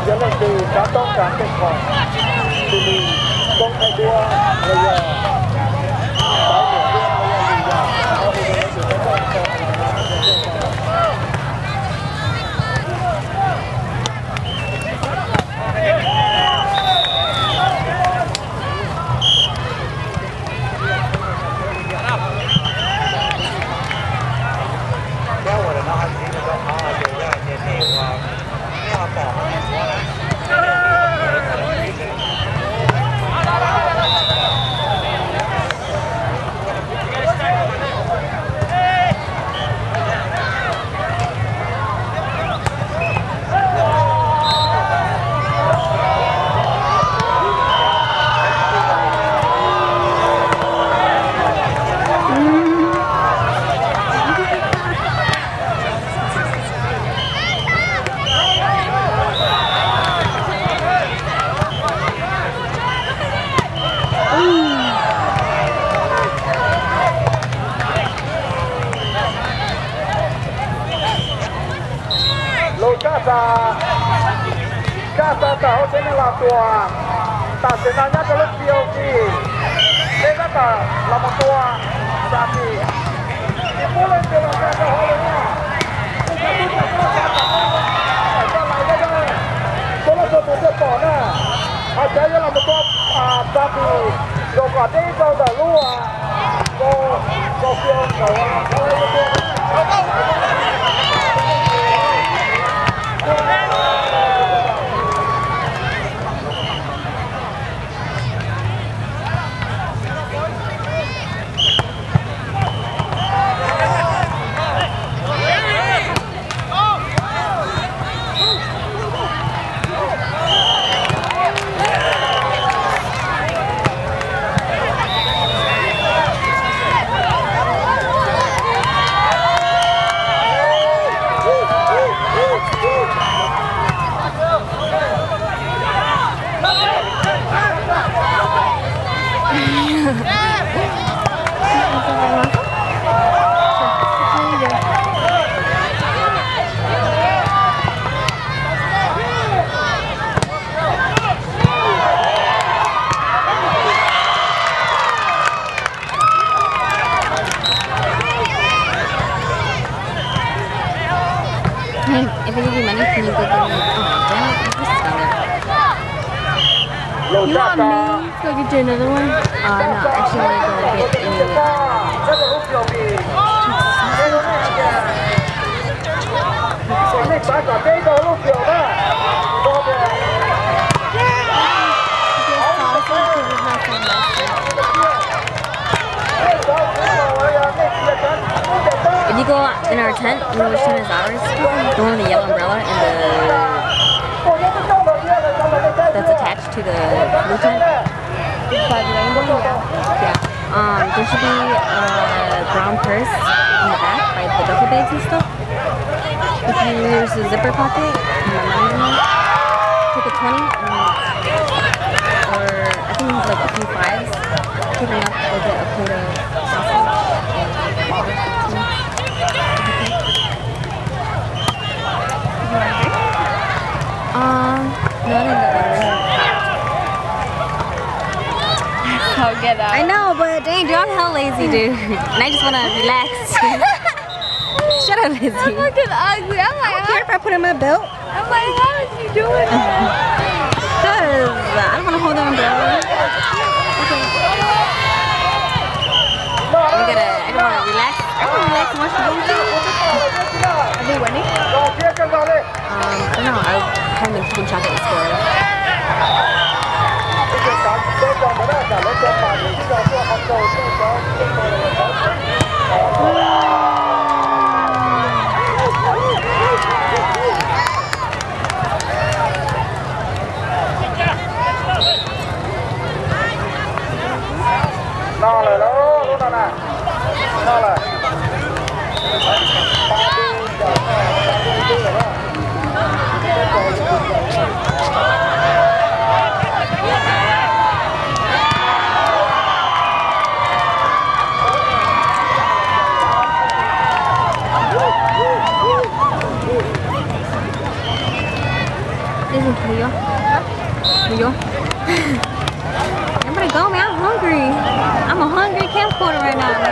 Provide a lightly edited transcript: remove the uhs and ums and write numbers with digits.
dẫn lên từ cá tông cá tên khoảng từ mình công khai đua bây giờ báo hiệu đua bây giờ Casa tahu sini lah tua, tak senangnya kalau POV, saya kata lama tua, tapi di mulai dengan kata halnya, kalau sudah pernah, ada yang lama tua, tapi jika dia sudah luar, kau If I give you money, can you go get me? Oh, damn it. This is not good. You want me to go get you another one? No, actually, I'm going to get you. If you go in our tent, you know which tent is ours? The one with the yellow umbrella and that's attached to the blue tent. By the rainbow? Yeah. There should be a brown purse in the back by the duffel bags and stuff. If you use the zipper pocket, take a 20 or I think it's like a few 5s. Pick them up, go get a plate of sausage and water. No, I didn't get water. I'll get out. I know, but dang, dude, I'm hell lazy, dude. And I just want to relax. Shut up, Lizzie. I'm looking ugly. I'm like, I don't care if I put it in my belt. I'm like, how is you doing that? Because I don't want to hold the umbrella. Okay. I don't want to relax. I want to relax and watch the movie. Are they winning? I don't know. I haven't been keeping track of the score. No rồi đó, lúc nào nè. No rồi. Leo? Leo? I'm gonna go, man. I'm hungry. I'm a hungry camcorder right now, man.